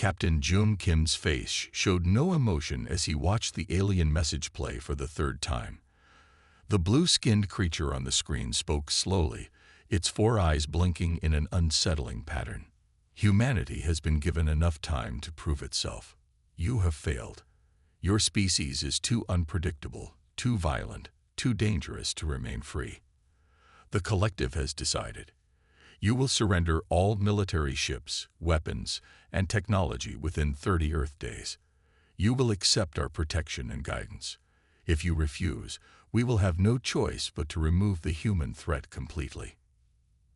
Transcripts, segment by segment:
Captain Jung Kim's face showed no emotion as he watched the alien message play for the third time. The blue-skinned creature on the screen spoke slowly, its four eyes blinking in an unsettling pattern. Humanity has been given enough time to prove itself. You have failed. Your species is too unpredictable, too violent, too dangerous to remain free. The collective has decided. You will surrender all military ships, weapons, and technology within 30 Earth days. You will accept our protection and guidance. If you refuse, we will have no choice but to remove the human threat completely.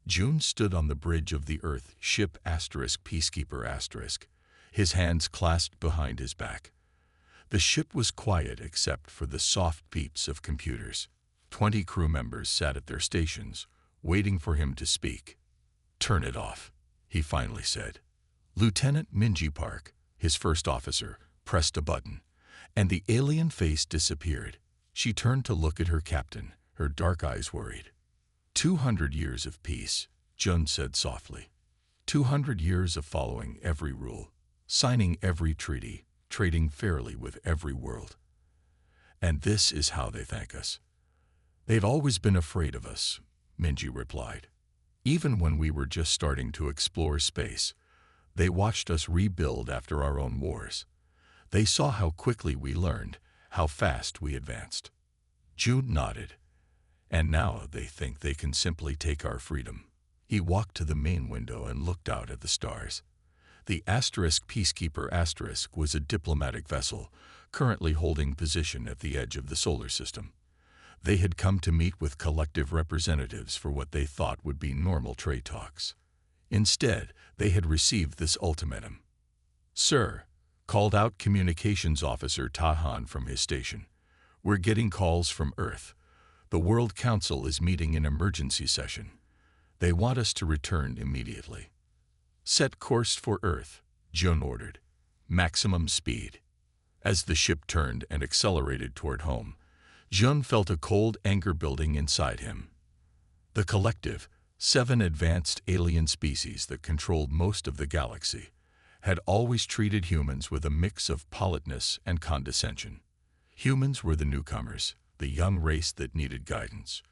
June stood on the bridge of the Earth ship Peacekeeper*, his hands clasped behind his back. The ship was quiet except for the soft beeps of computers. 20 crew members sat at their stations, waiting for him to speak. "Turn it off," he finally said. Lieutenant Minji Park, his first officer, pressed a button, and the alien face disappeared. She turned to look at her captain, her dark eyes worried. 200 years of peace, Jun said softly. 200 years of following every rule, signing every treaty, trading fairly with every world. And this is how they thank us. They've always been afraid of us, Minji replied. Even when we were just starting to explore space, they watched us rebuild after our own wars. They saw how quickly we learned, how fast we advanced. June nodded. And now they think they can simply take our freedom. He walked to the main window and looked out at the stars. The Peacekeeper* was a diplomatic vessel, currently holding position at the edge of the solar system. They had come to meet with collective representatives for what they thought would be normal trade talks. Instead, they had received this ultimatum. "Sir," called out Communications Officer Tahan from his station, "we're getting calls from Earth. The World Council is meeting in emergency session. They want us to return immediately." "Set course for Earth," Jun ordered. "Maximum speed." As the ship turned and accelerated toward home, Jun felt a cold anger building inside him. The collective, 7 advanced alien species that controlled most of the galaxy, had always treated humans with a mix of politeness and condescension. Humans were the newcomers, the young race that needed guidance.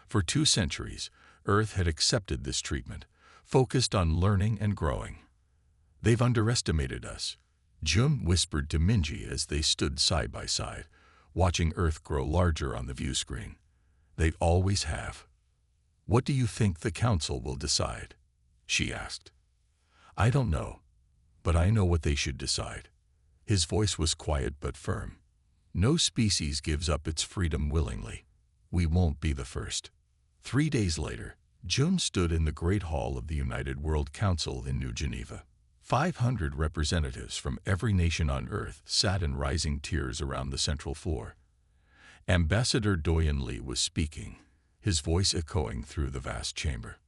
For 2 centuries, Earth had accepted this treatment, focused on learning and growing. "They've underestimated us," Jun whispered to Minji as they stood side by side, watching Earth grow larger on the view screen. "They always have." "What do you think the Council will decide?" she asked. "I don't know, but I know what they should decide." His voice was quiet but firm. "No species gives up its freedom willingly. We won't be the first." 3 days later, Jun stood in the Great Hall of the United World Council in New Geneva. 500 representatives from every nation on Earth sat in rising tiers around the central floor. Ambassador Doyen Li was speaking, his voice echoing through the vast chamber.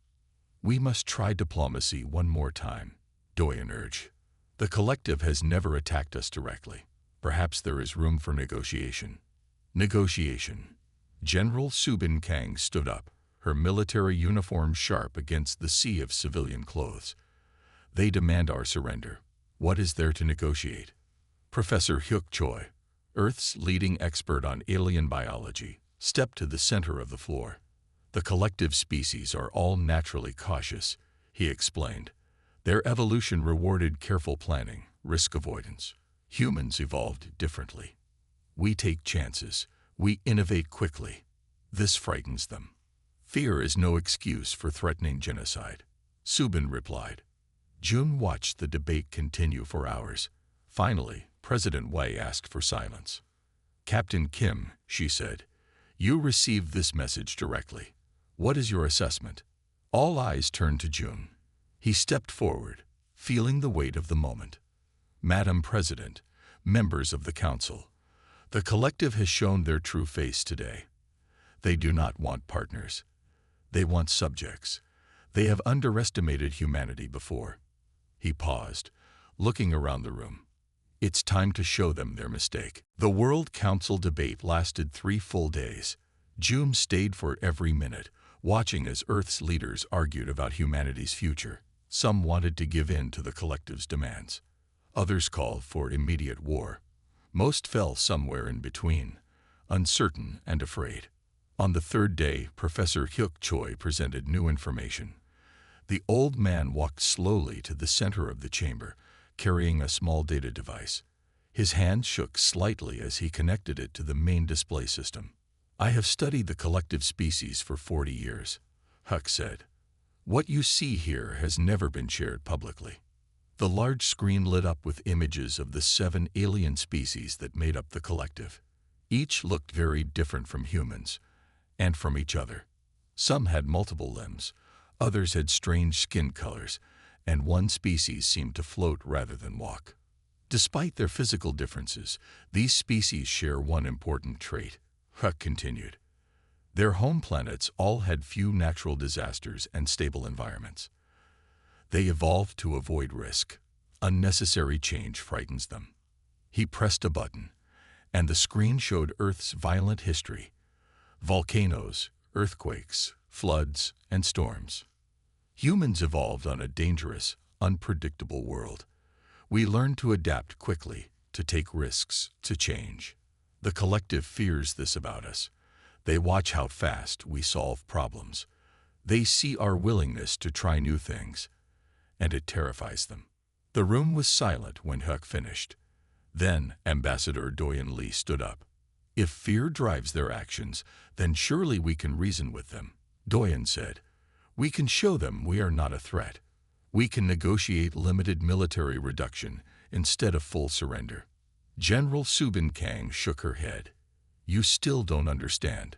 "We must try diplomacy one more time," Doyen urged. "The collective has never attacked us directly. Perhaps there is room for negotiation." Negotiation. General Subin Kang stood up, her military uniform sharp against the sea of civilian clothes. "They demand our surrender. What is there to negotiate?" Professor Hyuk Choi, Earth's leading expert on alien biology, stepped to the center of the floor. "The collective species are all naturally cautious," he explained. "Their evolution rewarded careful planning, risk avoidance. Humans evolved differently. We take chances. We innovate quickly. This frightens them." "Fear is no excuse for threatening genocide," Subin replied. Jun watched the debate continue for hours. Finally, President Wei asked for silence. "Captain Kim," she said, "you received this message directly. What is your assessment?" All eyes turned to Jun. He stepped forward, feeling the weight of the moment. "Madam President, members of the Council, the collective has shown their true face today. They do not want partners. They want subjects. They have underestimated humanity before." He paused, looking around the room. "It's time to show them their mistake." The World Council debate lasted 3 full days. June stayed for every minute, watching as Earth's leaders argued about humanity's future. Some wanted to give in to the collective's demands. Others called for immediate war. Most fell somewhere in between, uncertain and afraid. On the third day, Professor Hyuk Choi presented new information. The old man walked slowly to the center of the chamber, carrying a small data device. His hand shook slightly as he connected it to the main display system. "I have studied the collective species for 40 years, Huck said. "What you see here has never been shared publicly." The large screen lit up with images of the 7 alien species that made up the collective. Each looked very different from humans, and from each other. Some had multiple limbs, others had strange skin colors, and one species seemed to float rather than walk. Despite their physical differences, these species share one important trait, Huck continued. Their home planets all had few natural disasters and stable environments. They evolved to avoid risk. Unnecessary change frightens them. He pressed a button, and the screen showed Earth's violent history: volcanoes, earthquakes, floods, and storms. Humans evolved on a dangerous, unpredictable world. We learned to adapt quickly, to take risks, to change. The collective fears this about us. They watch how fast we solve problems. They see our willingness to try new things, and it terrifies them. The room was silent when Huck finished. Then Ambassador Doyen Lee stood up. "If fear drives their actions, then surely we can reason with them," Doyen said. "We can show them we are not a threat. We can negotiate limited military reduction instead of full surrender." General Subin Kang shook her head. "You still don't understand.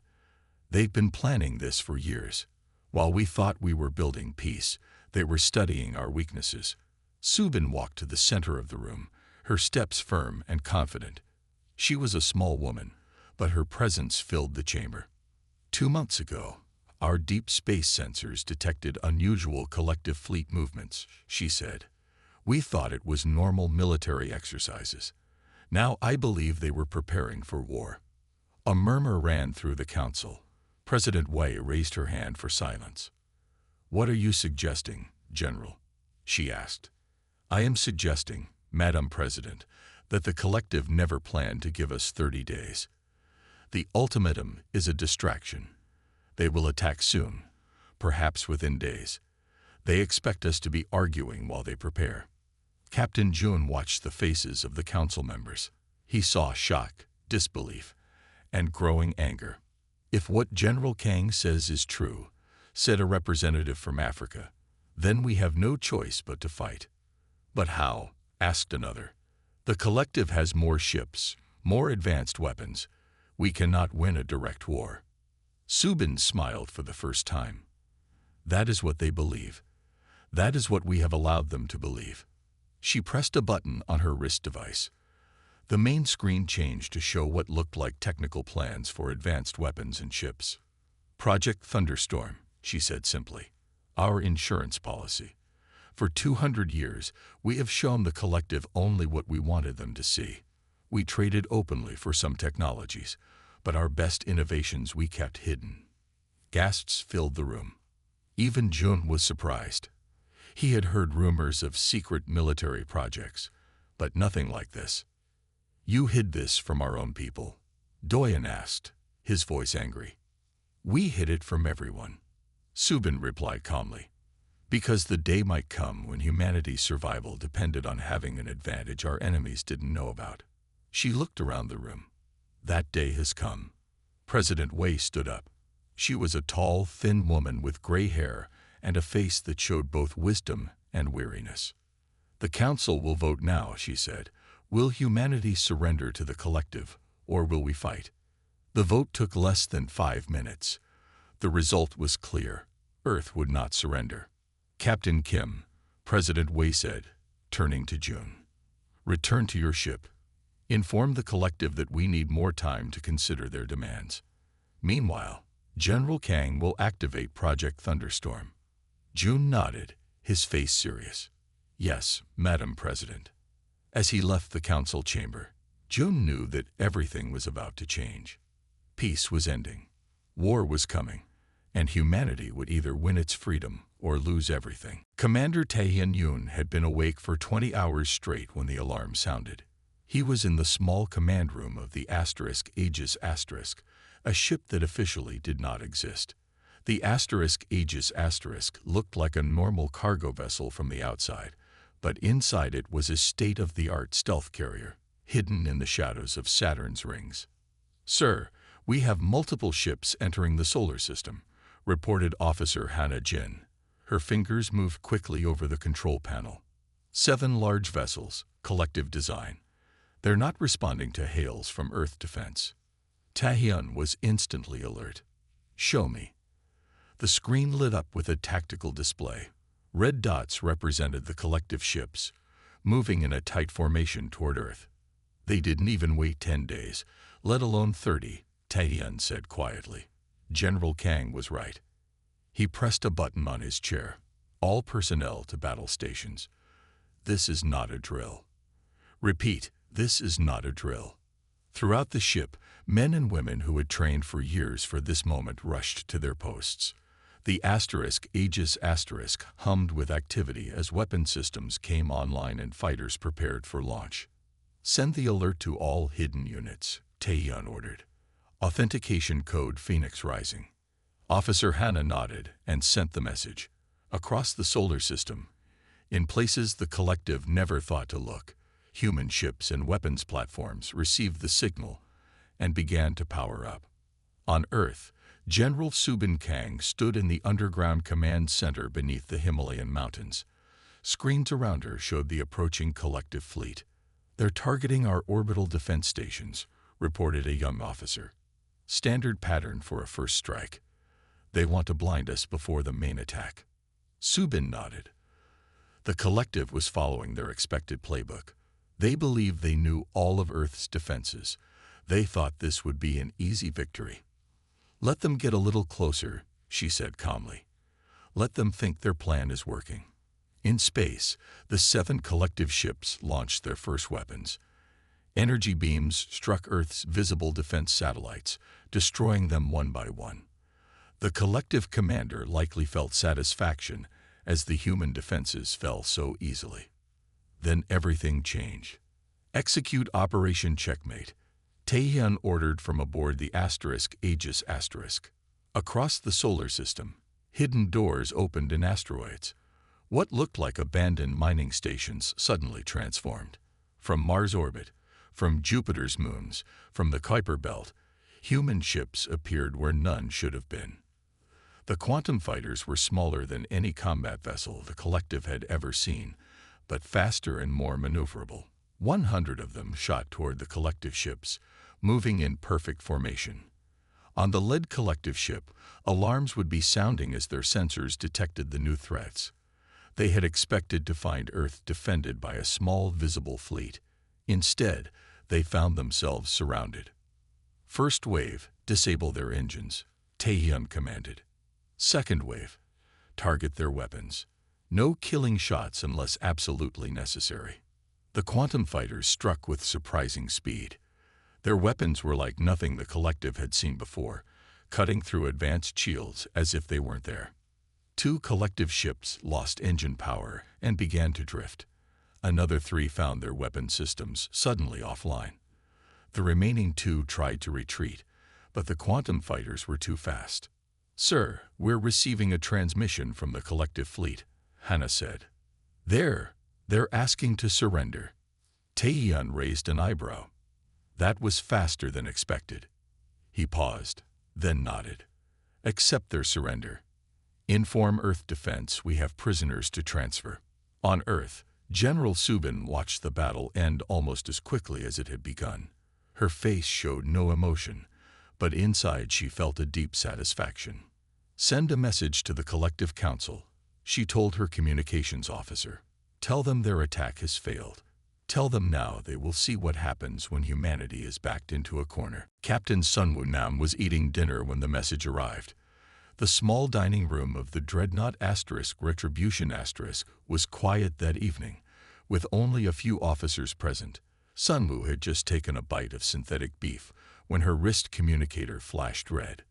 They've been planning this for years. While we thought we were building peace, they were studying our weaknesses." Subin walked to the center of the room, her steps firm and confident. She was a small woman, but her presence filled the chamber. 2 months ago, our deep space sensors detected unusual collective fleet movements, she said. "We thought it was normal military exercises. Now I believe they were preparing for war." A murmur ran through the council. President Wei raised her hand for silence. "What are you suggesting, General?" she asked. "I am suggesting, Madam President, that the collective never planned to give us 30 days. The ultimatum is a distraction. They will attack soon, perhaps within days. They expect us to be arguing while they prepare." Captain Jun watched the faces of the council members. He saw shock, disbelief, and growing anger. "If what General Kang says is true," said a representative from Africa, "then we have no choice but to fight." "But how?" asked another. "The collective has more ships, more advanced weapons. We cannot win a direct war." Subin smiled for the first time. "That is what they believe. That is what we have allowed them to believe." She pressed a button on her wrist device. The main screen changed to show what looked like technical plans for advanced weapons and ships. "Project Thunderstorm," she said simply. "Our insurance policy. For 200 years, we have shown the collective only what we wanted them to see. We traded openly for some technologies, but our best innovations we kept hidden." Gasps filled the room. Even Jun was surprised. He had heard rumors of secret military projects, but nothing like this. "You hid this from our own people?" Doyen asked, his voice angry. "We hid it from everyone," Subin replied calmly, "because the day might come when humanity's survival depended on having an advantage our enemies didn't know about." She looked around the room. "That day has come." President Wei stood up. She was a tall, thin woman with gray hair and a face that showed both wisdom and weariness. "The council will vote now," she said. "Will humanity surrender to the collective, or will we fight?" The vote took less than 5 minutes. The result was clear. Earth would not surrender. "Captain Kim," President Wei said, turning to Jun, "return to your ship. Inform the collective that we need more time to consider their demands. Meanwhile, General Kang will activate Project Thunderstorm." Jun nodded, his face serious. "Yes, Madam President." As he left the council chamber, Jun knew that everything was about to change. Peace was ending. War was coming, and humanity would either win its freedom or lose everything. Commander Taehyun Yoon had been awake for 20 hours straight when the alarm sounded. He was in the small command room of the Aegis Asterisk, a ship that officially did not exist. The Aegis looked like a normal cargo vessel from the outside, but inside it was a state-of-the-art stealth carrier, hidden in the shadows of Saturn's rings. "Sir, we have multiple ships entering the solar system," reported Officer Hannah Jin. Her fingers moved quickly over the control panel. 7 large vessels, collective design. They're not responding to hails from Earth defense. Taehyun was instantly alert. "Show me." The screen lit up with a tactical display. Red dots represented the collective ships, moving in a tight formation toward Earth. They didn't even wait 10 days, let alone 30, Taehyun said quietly. General Kang was right. He pressed a button on his chair. "All personnel to battle stations. This is not a drill. Repeat, this is not a drill." Throughout the ship, men and women who had trained for years for this moment rushed to their posts. The Aegis Asterisk hummed with activity as weapon systems came online and fighters prepared for launch. "Send the alert to all hidden units," Taehyun ordered. "Authentication code Phoenix Rising." Officer Hannah nodded and sent the message. Across the solar system, in places the collective never thought to look, human ships and weapons platforms received the signal and began to power up. On Earth, General Subin Kang stood in the underground command center beneath the Himalayan mountains. Screens around her showed the approaching collective fleet. "They're targeting our orbital defense stations," reported a young officer. "Standard pattern for a first strike. They want to blind us before the main attack." Subin nodded. The collective was following their expected playbook. They believed they knew all of Earth's defenses. They thought this would be an easy victory. "Let them get a little closer," she said calmly. "Let them think their plan is working." In space, the 7 collective ships launched their first weapons. Energy beams struck Earth's visible defense satellites, destroying them one by one. The collective commander likely felt satisfaction as the human defenses fell so easily. Then everything changed. "Execute Operation Checkmate," Taehyun ordered from aboard the Aegis Asterisk. Across the solar system, hidden doors opened in asteroids. What looked like abandoned mining stations suddenly transformed. From Mars' orbit, from Jupiter's moons, from the Kuiper Belt, human ships appeared where none should have been. The quantum fighters were smaller than any combat vessel the collective had ever seen, but faster and more maneuverable. 100 of them shot toward the collective ships, moving in perfect formation. On the lead collective ship, alarms would be sounding as their sensors detected the new threats. They had expected to find Earth defended by a small visible fleet. Instead, they found themselves surrounded. "First wave, disable their engines," Taehyun commanded. "Second wave, target their weapons. No killing shots unless absolutely necessary." The quantum fighters struck with surprising speed. Their weapons were like nothing the collective had seen before, cutting through advanced shields as if they weren't there. 2 collective ships lost engine power and began to drift. Another 3 found their weapon systems suddenly offline. The remaining 2 tried to retreat, but the quantum fighters were too fast. "Sir, we're receiving a transmission from the collective fleet," Hannah said. They're asking to surrender." Taehyun raised an eyebrow. That was faster than expected. He paused, then nodded. "Accept their surrender. Inform Earth Defense we have prisoners to transfer." On Earth, General Subin watched the battle end almost as quickly as it had begun. Her face showed no emotion, but inside she felt a deep satisfaction. "Send a message to the Collective Council," she told her communications officer. "Tell them their attack has failed. Tell them now they will see what happens when humanity is backed into a corner." Captain Sunwoo Nam was eating dinner when the message arrived. The small dining room of the Dreadnought Retribution was quiet that evening, with only a few officers present. Sunwoo had just taken a bite of synthetic beef when her wrist communicator flashed red.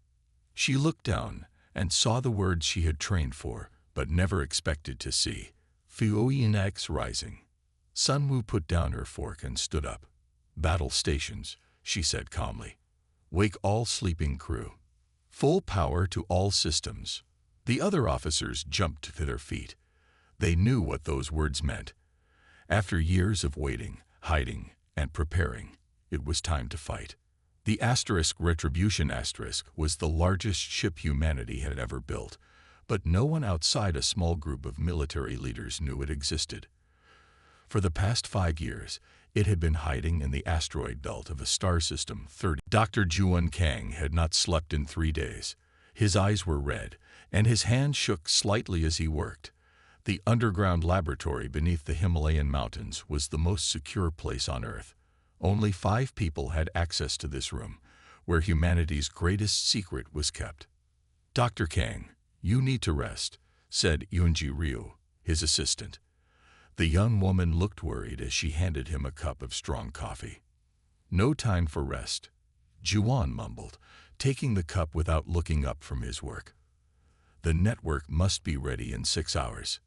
She looked down, and saw the words she had trained for, but never expected to see. Fuoyinx rising. Sunwoo put down her fork and stood up. Battle stations, she said calmly. Wake all sleeping crew. Full power to all systems. The other officers jumped to their feet. They knew what those words meant. After years of waiting, hiding, and preparing, it was time to fight. The Retribution was the largest ship humanity had ever built, but no one outside a small group of military leaders knew it existed. For the past 5 years, it had been hiding in the asteroid belt of a star system 30. Dr. Juan Kang had not slept in 3 days. His eyes were red, and his hands shook slightly as he worked. The underground laboratory beneath the Himalayan mountains was the most secure place on Earth. Only 5 people had access to this room, where humanity's greatest secret was kept. Dr. Kang, you need to rest, said Yoonji Ryu, his assistant. The young woman looked worried as she handed him a cup of strong coffee. No time for rest, Juan mumbled, taking the cup without looking up from his work. The network must be ready in 6 hours.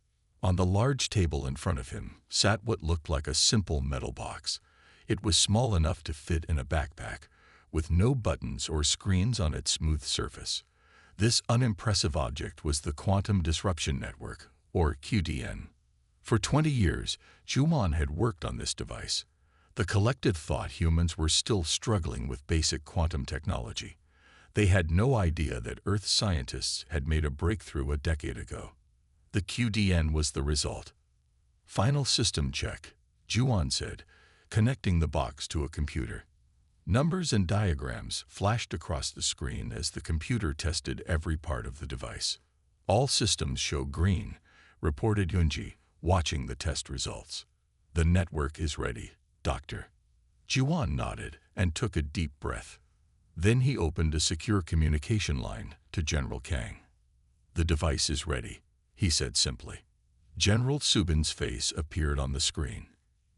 On the large table in front of him sat what looked like a simple metal box. It was small enough to fit in a backpack, with no buttons or screens on its smooth surface. This unimpressive object was the Quantum Disruption Network, or QDN. For 20 years, Juan had worked on this device. The collective thought humans were still struggling with basic quantum technology. They had no idea that Earth scientists had made a breakthrough a decade ago. The QDN was the result. Final system check, Juan said, connecting the box to a computer. Numbers and diagrams flashed across the screen as the computer tested every part of the device. All systems show green, reported Yoonji, watching the test results. The network is ready, Doctor. Juan nodded and took a deep breath. Then he opened a secure communication line to General Kang. The device is ready, he said simply. General Subin's face appeared on the screen.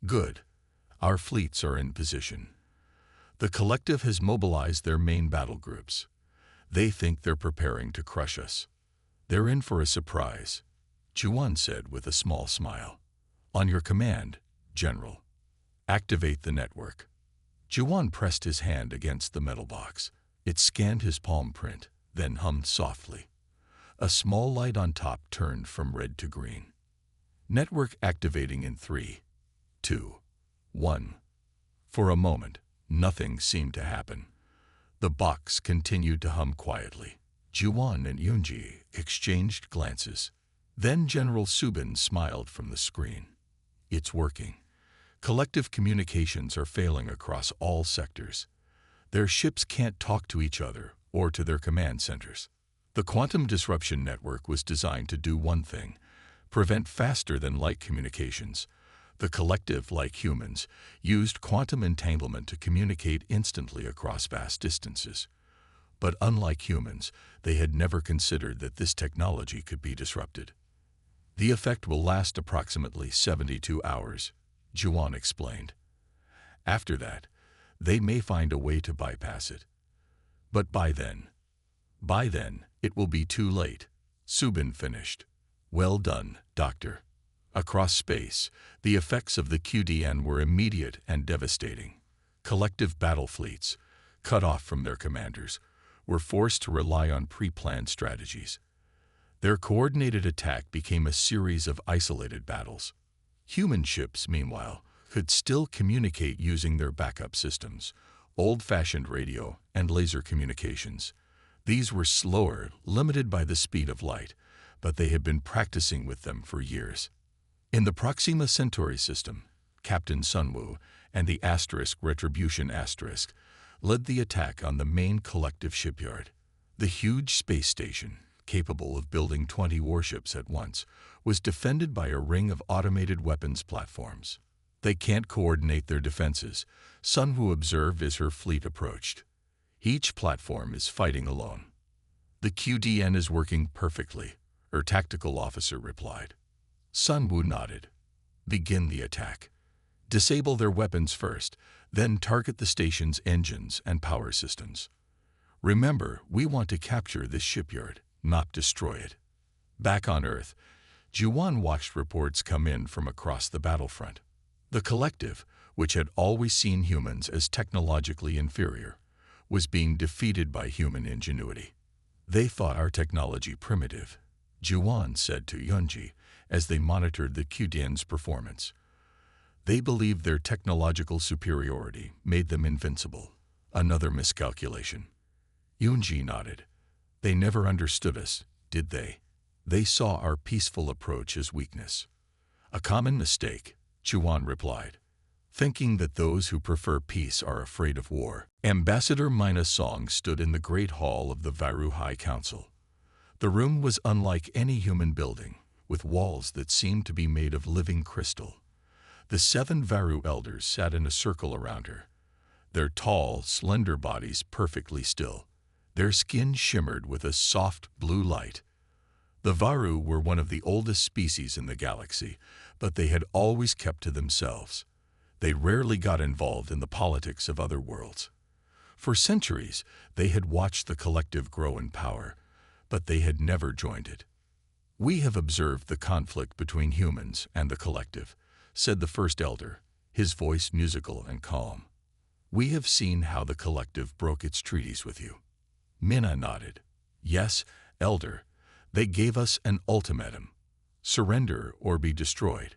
Good. Our fleets are in position. The collective has mobilized their main battle groups. They think they're preparing to crush us. They're in for a surprise, Juan said with a small smile. On your command, General. Activate the network. Juan pressed his hand against the metal box. It scanned his palm print, then hummed softly. A small light on top turned from red to green. Network activating in 3, 2, 1. For a moment, nothing seemed to happen. The box continued to hum quietly. Juan and Yoonji exchanged glances. Then General Subin smiled from the screen. It's working. Collective communications are failing across all sectors. Their ships can't talk to each other or to their command centers. The Quantum Disruption Network was designed to do one thing: prevent faster-than-light communications. The collective, like humans, used quantum entanglement to communicate instantly across vast distances. But unlike humans, they had never considered that this technology could be disrupted. The effect will last approximately 72 hours, Juan explained. After that, they may find a way to bypass it. But by then, it will be too late, Subin finished. Well done, Doctor. Across space, the effects of the QDN were immediate and devastating. Collective battle fleets, cut off from their commanders, were forced to rely on pre-planned strategies. Their coordinated attack became a series of isolated battles. Human ships, meanwhile, could still communicate using their backup systems, old-fashioned radio and laser communications. These were slower, limited by the speed of light, but they had been practicing with them for years. In the Proxima Centauri system, Captain Sunwoo and the Retribution led the attack on the main collective shipyard. The huge space station, capable of building 20 warships at once, was defended by a ring of automated weapons platforms. They can't coordinate their defenses, Sunwoo observed as her fleet approached. Each platform is fighting alone. The QDN is working perfectly, her tactical officer replied. Sunwoo nodded. Begin the attack. Disable their weapons first, then target the station's engines and power systems. Remember, we want to capture this shipyard, not destroy it. Back on Earth, Juwan watched reports come in from across the battlefront. The collective, which had always seen humans as technologically inferior, was being defeated by human ingenuity. They thought our technology primitive, Juwan said to Yunji as they monitored the Qdian's performance. They believed their technological superiority made them invincible. Another miscalculation. Yunji nodded. They never understood us, did they? They saw our peaceful approach as weakness. A common mistake, Juwan replied, thinking that those who prefer peace are afraid of war. Ambassador Mina Song stood in the Great Hall of the Varu High Council. The room was unlike any human building, with walls that seemed to be made of living crystal. The 7 Varu elders sat in a circle around her, their tall, slender bodies perfectly still. Their skin shimmered with a soft blue light. The Varu were one of the oldest species in the galaxy, but they had always kept to themselves. They rarely got involved in the politics of other worlds. For centuries, they had watched the collective grow in power, but they had never joined it. "We have observed the conflict between humans and the collective," said the first elder, his voice musical and calm. "We have seen how the collective broke its treaties with you." Mina nodded. "Yes, elder. They gave us an ultimatum: surrender or be destroyed.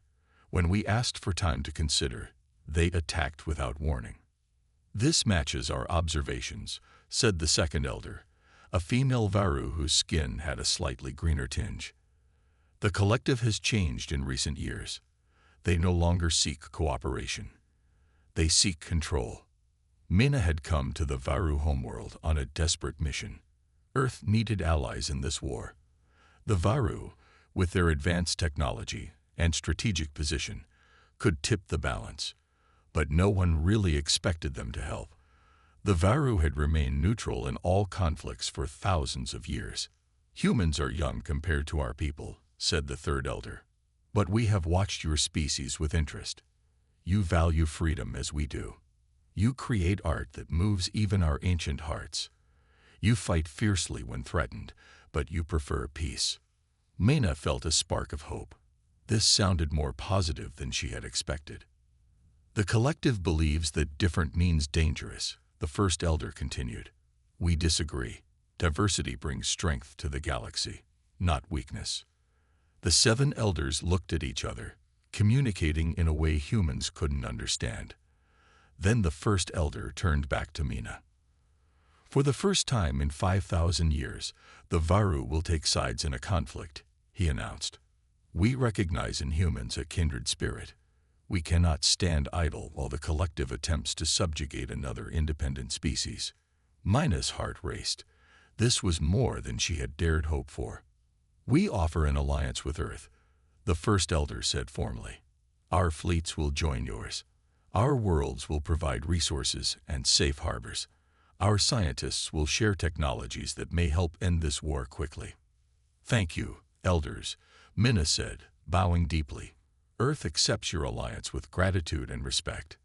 When we asked for time to consider, they attacked without warning." "This matches our observations," said the second elder, a female Varu whose skin had a slightly greener tinge. "The collective has changed in recent years. They no longer seek cooperation. They seek control." Mina had come to the Varu homeworld on a desperate mission. Earth needed allies in this war. The Varu, with their advanced technology and strategic position, could tip the balance, but no one really expected them to help. The Varu had remained neutral in all conflicts for thousands of years. "Humans are young compared to our people," said the third elder, "but we have watched your species with interest. You value freedom as we do. You create art that moves even our ancient hearts. You fight fiercely when threatened, but you prefer peace." Mina felt a spark of hope. This sounded more positive than she had expected. "The collective believes that different means dangerous," the first elder continued. "We disagree. Diversity brings strength to the galaxy, not weakness." The 7 elders looked at each other, communicating in a way humans couldn't understand. Then the first elder turned back to Mina. "For the first time in 5,000 years, the Varu will take sides in a conflict," he announced. "We recognize in humans a kindred spirit. We cannot stand idle while the collective attempts to subjugate another independent species." Mina's heart raced. This was more than she had dared hope for. "We offer an alliance with Earth," the first elder said formally. "Our fleets will join yours. Our worlds will provide resources and safe harbors. Our scientists will share technologies that may help end this war quickly." "Thank you, elders," Mina said, bowing deeply. "Earth accepts your alliance with gratitude and respect."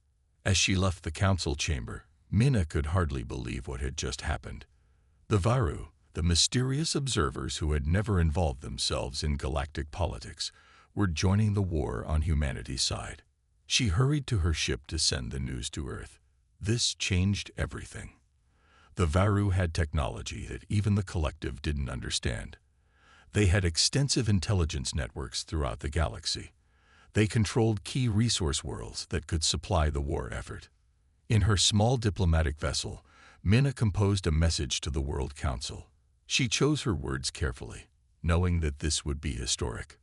As she left the council chamber, Mina could hardly believe what had just happened. The Varu, the mysterious observers who had never involved themselves in galactic politics, were joining the war on humanity's side. She hurried to her ship to send the news to Earth. This changed everything. The Varu had technology that even the collective didn't understand. They had extensive intelligence networks throughout the galaxy. They controlled key resource worlds that could supply the war effort. In her small diplomatic vessel, Mina composed a message to the World Council. She chose her words carefully, knowing that this would be historic.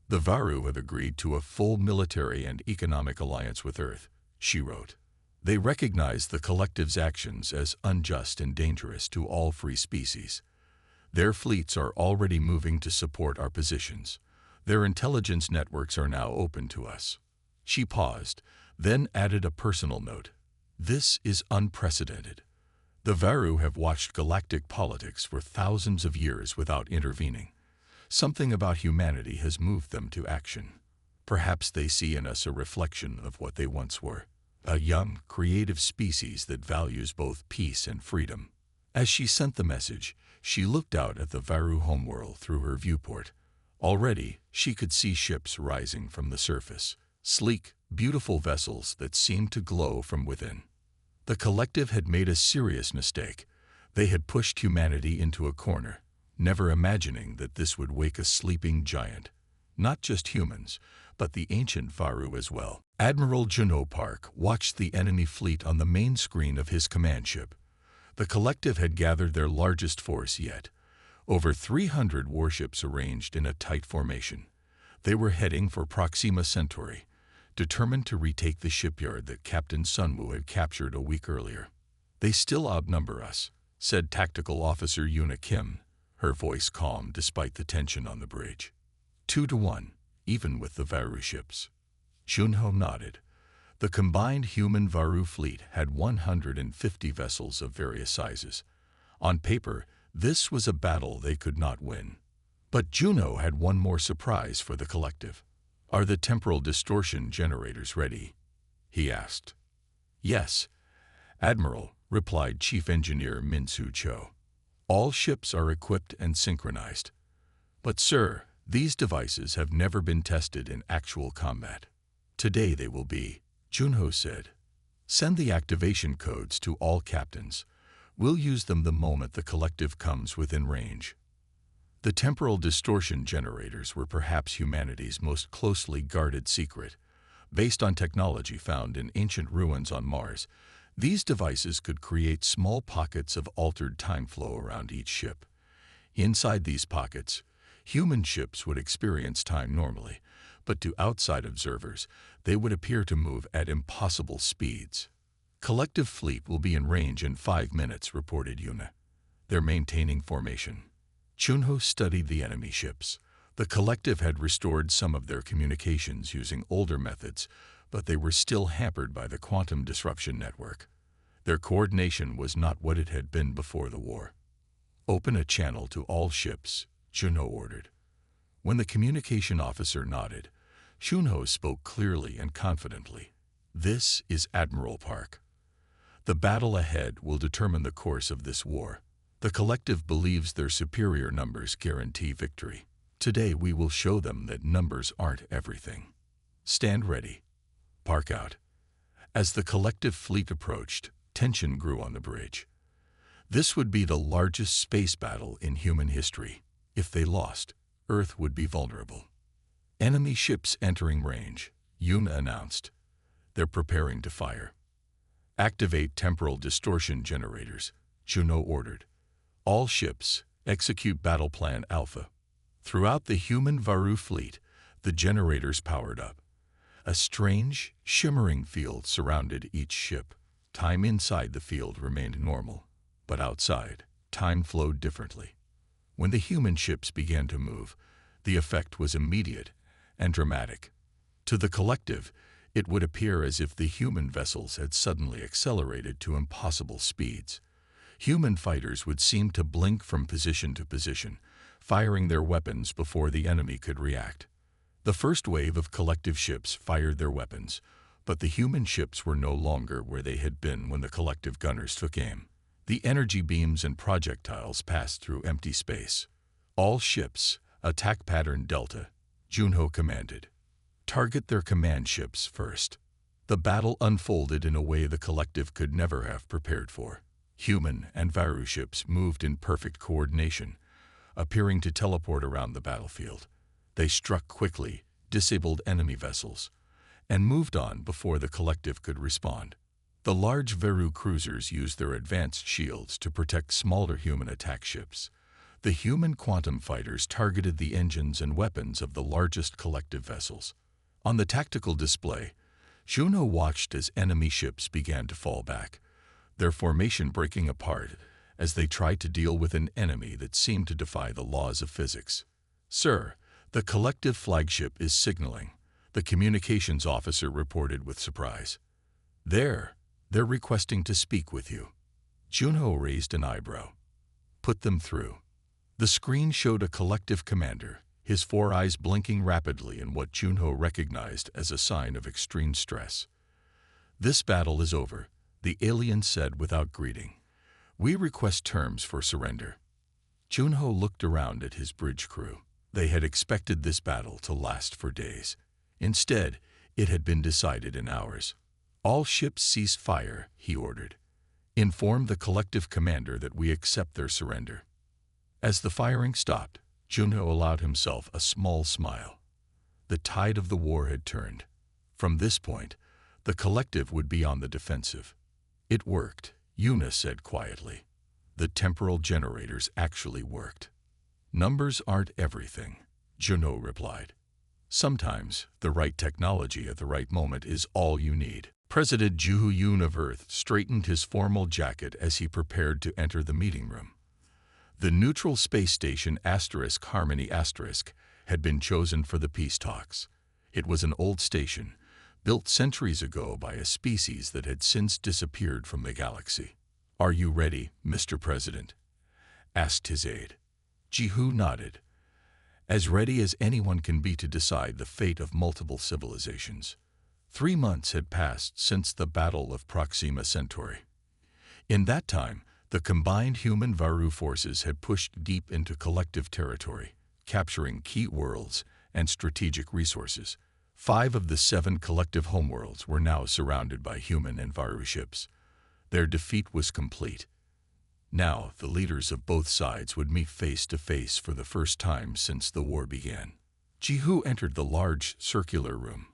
"The Varu have agreed to a full military and economic alliance with Earth," she wrote. "They recognize the collective's actions as unjust and dangerous to all free species. Their fleets are already moving to support our positions. Their intelligence networks are now open to us." She paused, then added a personal note. "This is unprecedented. The Varu have watched galactic politics for thousands of years without intervening. Something about humanity has moved them to action. Perhaps they see in us a reflection of what they once were, a young, creative species that values both peace and freedom." As she sent the message, She looked out at the Varu homeworld through her viewport. Already, she could see ships rising from the surface, sleek, beautiful vessels that seemed to glow from within. The collective had made a serious mistake. They had pushed humanity into a corner, never imagining that this would wake a sleeping giant. Not just humans, but the ancient Varu as well. Admiral Juno Park watched the enemy fleet on the main screen of his command ship. The collective had gathered their largest force yet, over 300 warships arranged in a tight formation. They were heading for Proxima Centauri, determined to retake the shipyard that Captain Sunwoo had captured a week earlier. "They still outnumber us," said Tactical Officer Yuna Kim, her voice calm despite the tension on the bridge. 2-1, even with the Varu ships. Junho nodded. The combined human Varu fleet had 150 vessels of various sizes. On paper, this was a battle they could not win. But Juno had one more surprise for the collective. "Are the temporal distortion generators ready?" he asked. "Yes, Admiral," replied Chief Engineer Min-Soo Cho. "All ships are equipped and synchronized. But sir, these devices have never been tested in actual combat. Today they will be," Junho said. "Send the activation codes to all captains. We'll use them the moment the collective comes within range." The temporal distortion generators were perhaps humanity's most closely guarded secret. Based on technology found in ancient ruins on Mars, these devices could create small pockets of altered time flow around each ship. Inside these pockets, human ships would experience time normally, but to outside observers, they would appear to move at impossible speeds. "Collective fleet will be in range in 5 minutes," reported Yuna. "They're maintaining formation." Junho studied the enemy ships. The collective had restored some of their communications using older methods, but they were still hampered by the quantum disruption network. Their coordination was not what it had been before the war. "Open a channel to all ships," Junho ordered. When the communication officer nodded, Junho spoke clearly and confidently. "This is Admiral Park. The battle ahead will determine the course of this war. The collective believes their superior numbers guarantee victory. Today we will show them that numbers aren't everything. Stand ready. Park out." As the collective fleet approached, tension grew on the bridge. This would be the largest space battle in human history. If they lost, Earth would be vulnerable. "Enemy ships entering range," Yuna announced. "They're preparing to fire." "Activate temporal distortion generators," Juno ordered. "All ships, execute Battle Plan Alpha." Throughout the human Varu fleet, the generators powered up. A strange, shimmering field surrounded each ship. Time inside the field remained normal, but outside, time flowed differently. When the human ships began to move, the effect was immediate and dramatic. To the collective, it would appear as if the human vessels had suddenly accelerated to impossible speeds. Human fighters would seem to blink from position to position, firing their weapons before the enemy could react. The first wave of collective ships fired their weapons, but the human ships were no longer where they had been when the collective gunners took aim. The energy beams and projectiles passed through empty space. "All ships, attack pattern Delta," Junho commanded. "Target their command ships first." The battle unfolded in a way the collective could never have prepared for. Human and Varu ships moved in perfect coordination, appearing to teleport around the battlefield. They struck quickly, disabled enemy vessels, and moved on before the collective could respond. The large Varu cruisers used their advanced shields to protect smaller human attack ships. The human quantum fighters targeted the engines and weapons of the largest collective vessels. On the tactical display, Juno watched as enemy ships began to fall back, their formation breaking apart as they tried to deal with an enemy that seemed to defy the laws of physics. "Sir, the collective flagship is signaling," the communications officer reported with surprise. They're requesting to speak with you." Junho raised an eyebrow. "Put them through." The screen showed a collective commander, his 4 eyes blinking rapidly in what Junho recognized as a sign of extreme stress. "This battle is over," the alien said without greeting. "We request terms for surrender." Junho looked around at his bridge crew. They had expected this battle to last for days. Instead, it had been decided in hours. All ships cease fire, he ordered. Inform the collective commander that we accept their surrender. As the firing stopped, Junho allowed himself a small smile. The tide of the war had turned. From this point, the collective would be on the defensive. It worked, Yuna said quietly. The temporal generators actually worked. Numbers aren't everything, Junho replied. Sometimes, the right technology at the right moment is all you need. President Juhu Yoon of Earth straightened his formal jacket as he prepared to enter the meeting room. The neutral space station *Harmony* had been chosen for the peace talks. It was an old station, built centuries ago by a species that had since disappeared from the galaxy. "Are you ready, Mr. President?" asked his aide. Jihu nodded. As ready as anyone can be to decide the fate of multiple civilizations. 3 months had passed since the Battle of Proxima Centauri. In that time, the combined human-Varu forces had pushed deep into collective territory, capturing key worlds and strategic resources. 5 of the 7 collective homeworlds were now surrounded by human and Varu ships. Their defeat was complete. Now, the leaders of both sides would meet face to face for the first time since the war began. Jihu entered the large, circular room.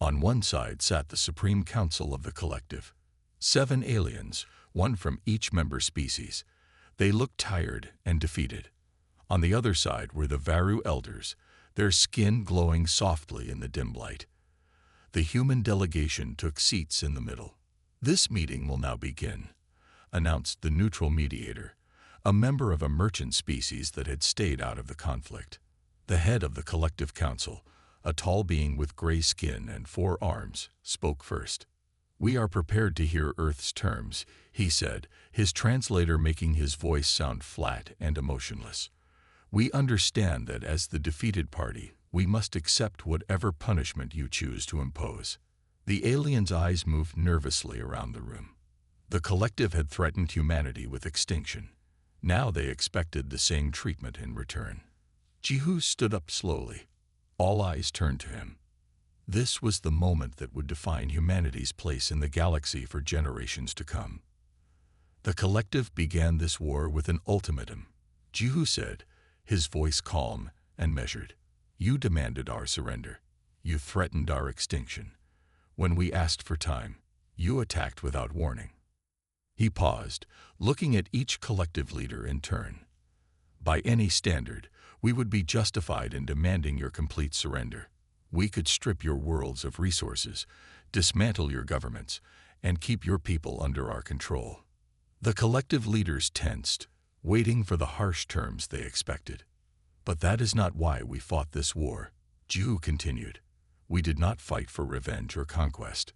On one side sat the Supreme Council of the Collective. 7 aliens, 1 from each member species. They looked tired and defeated. On the other side were the Varu elders, their skin glowing softly in the dim light. The human delegation took seats in the middle. "This meeting will now begin," announced the neutral mediator, a member of a merchant species that had stayed out of the conflict. The head of the Collective Council, a tall being with gray skin and 4 arms, spoke first. "We are prepared to hear Earth's terms," he said, his translator making his voice sound flat and emotionless. "We understand that as the defeated party, we must accept whatever punishment you choose to impose." The aliens' eyes moved nervously around the room. The collective had threatened humanity with extinction. Now they expected the same treatment in return. Jihu stood up slowly. All eyes turned to him. This was the moment that would define humanity's place in the galaxy for generations to come. The collective began this war with an ultimatum. Jihu said, his voice calm and measured. "You demanded our surrender. You threatened our extinction. When we asked for time, you attacked without warning." He paused, looking at each collective leader in turn. "By any standard, we would be justified in demanding your complete surrender. We could strip your worlds of resources, dismantle your governments, and keep your people under our control." The collective leaders tensed, waiting for the harsh terms they expected. "But that is not why we fought this war," Jihu continued. "We did not fight for revenge or conquest.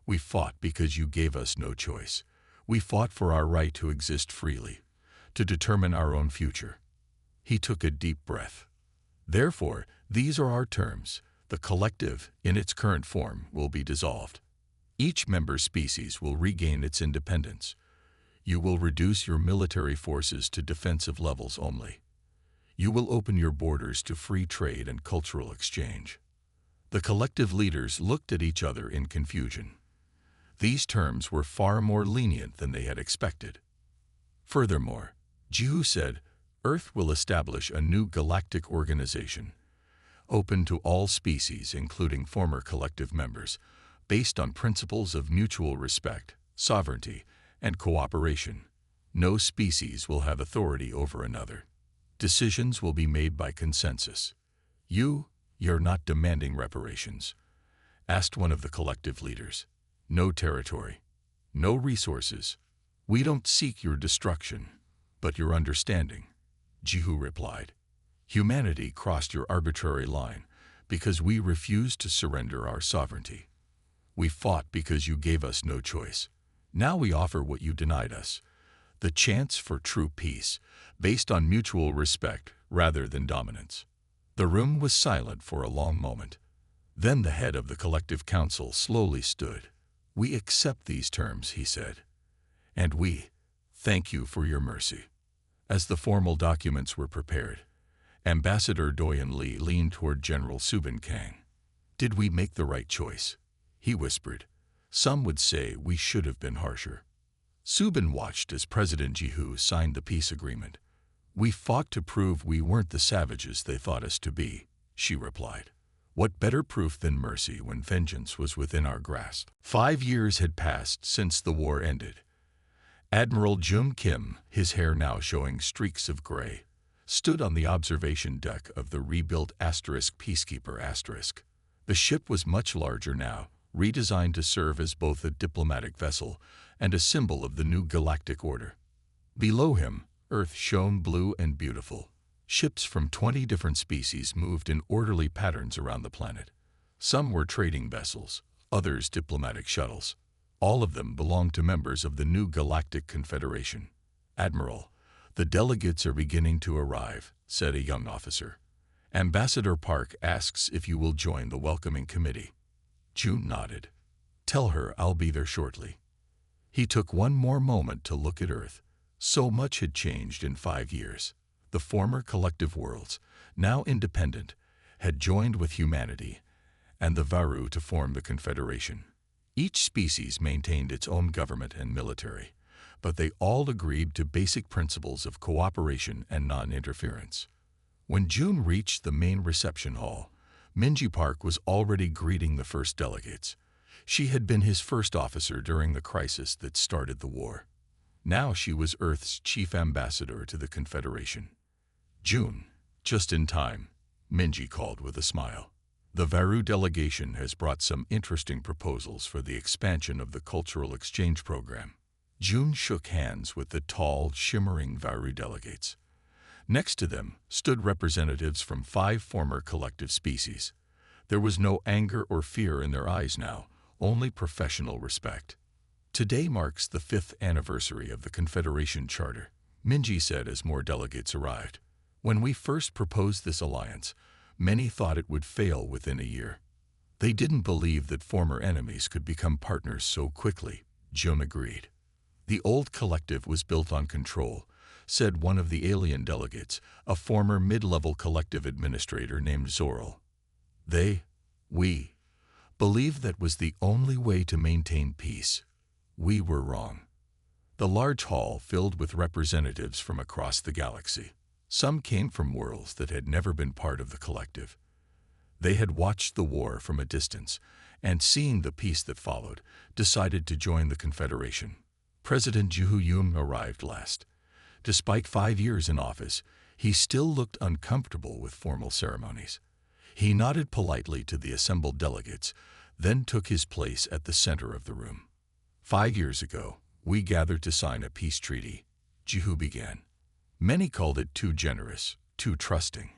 We fought because you gave us no choice. We fought for our right to exist freely, to determine our own future." He took a deep breath. "Therefore, these are our terms. The collective, in its current form, will be dissolved. Each member species will regain its independence. You will reduce your military forces to defensive levels only. You will open your borders to free trade and cultural exchange." The collective leaders looked at each other in confusion. These terms were far more lenient than they had expected. Furthermore, Jihu said, "Earth will establish a new galactic organization, open to all species including former collective members, based on principles of mutual respect, sovereignty, and cooperation. No species will have authority over another. Decisions will be made by consensus." You're not demanding reparations?" asked one of the collective leaders. "No territory, no resources. We don't seek your destruction, but your understanding," Jihu replied. "Humanity crossed your arbitrary line because we refused to surrender our sovereignty. We fought because you gave us no choice. Now we offer what you denied us, the chance for true peace, based on mutual respect rather than dominance." The room was silent for a long moment. Then the head of the collective council slowly stood. "We accept these terms," he said. "And we thank you for your mercy." As the formal documents were prepared, Ambassador Doyen Li leaned toward General Subin Kang. "Did we make the right choice?" he whispered. "Some would say we should have been harsher." Subin watched as President Jihu signed the peace agreement. "We fought to prove we weren't the savages they thought us to be," she replied. "What better proof than mercy when vengeance was within our grasp?" 5 years had passed since the war ended. Admiral Jung Kim, his hair now showing streaks of gray, stood on the observation deck of the rebuilt Peacekeeper*. The ship was much larger now, redesigned to serve as both a diplomatic vessel and a symbol of the new galactic order. Below him, Earth shone blue and beautiful. Ships from 20 different species moved in orderly patterns around the planet. Some were trading vessels, others diplomatic shuttles. All of them belonged to members of the new Galactic Confederation. "Admiral, the delegates are beginning to arrive," said a young officer. "Ambassador Park asks if you will join the welcoming committee." June nodded. "Tell her I'll be there shortly." He took one more moment to look at Earth. So much had changed in 5 years. The former collective worlds, now independent, had joined with humanity and the Varu to form the Confederation. Each species maintained its own government and military, but they all agreed to basic principles of cooperation and non-interference. When June reached the main reception hall, Minji Park was already greeting the first delegates. She had been his first officer during the crisis that started the war. Now she was Earth's chief ambassador to the Confederation. "June, just in time," Minji called with a smile. "The Varu delegation has brought some interesting proposals for the expansion of the cultural exchange program." June shook hands with the tall, shimmering Varu delegates. Next to them stood representatives from 5 former collective species. There was no anger or fear in their eyes now, only professional respect. "Today marks the 5th anniversary of the Confederation Charter," Minji said as more delegates arrived. "When we first proposed this alliance, many thought it would fail within a year. They didn't believe that former enemies could become partners so quickly," June agreed. "The old collective was built on control," said one of the alien delegates, a former mid-level collective administrator named Zoral. We believed that was the only way to maintain peace. We were wrong." The large hall filled with representatives from across the galaxy. Some came from worlds that had never been part of the collective. They had watched the war from a distance, and seeing the peace that followed, decided to join the Confederation. President Jihu Yum arrived last. Despite 5 years in office, he still looked uncomfortable with formal ceremonies. He nodded politely to the assembled delegates, then took his place at the center of the room. "5 years ago, we gathered to sign a peace treaty," Jihu began. "Many called it too generous, too trusting.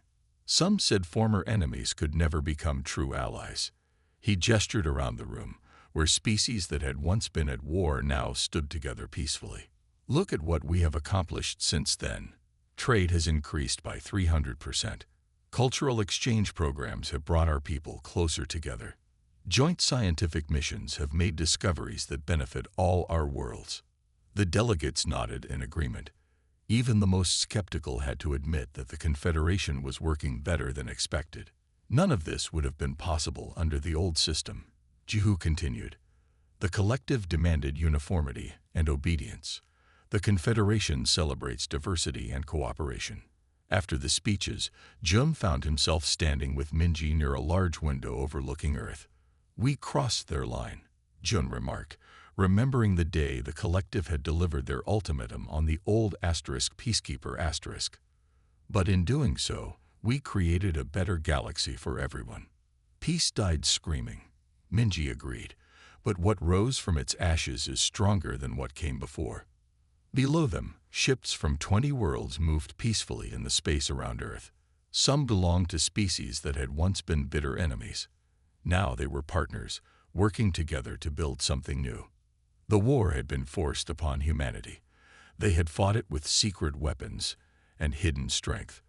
Some said former enemies could never become true allies." He gestured around the room, where species that had once been at war now stood together peacefully. "Look at what we have accomplished since then. Trade has increased by 300%. Cultural exchange programs have brought our people closer together. Joint scientific missions have made discoveries that benefit all our worlds." The delegates nodded in agreement. Even the most skeptical had to admit that the Confederation was working better than expected. None of this would have been possible under the old system. Jihu continued. "The collective demanded uniformity and obedience. The Confederation celebrates diversity and cooperation." After the speeches, Jun found himself standing with Minji near a large window overlooking Earth. "We crossed their line," Jun remarked, remembering the day the collective had delivered their ultimatum on the old Peacekeeper*. "But in doing so, we created a better galaxy for everyone." "Peace died screaming," Minji agreed, "but what rose from its ashes is stronger than what came before." Below them, ships from 20 worlds moved peacefully in the space around Earth. Some belonged to species that had once been bitter enemies. Now they were partners, working together to build something new. The war had been forced upon humanity. They had fought it with secret weapons and hidden strength.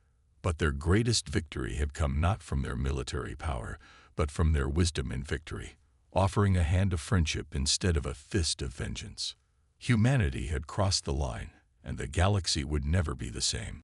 But their greatest victory had come not from their military power, but from their wisdom in victory, offering a hand of friendship instead of a fist of vengeance. Humanity had crossed the line, and the galaxy would never be the same.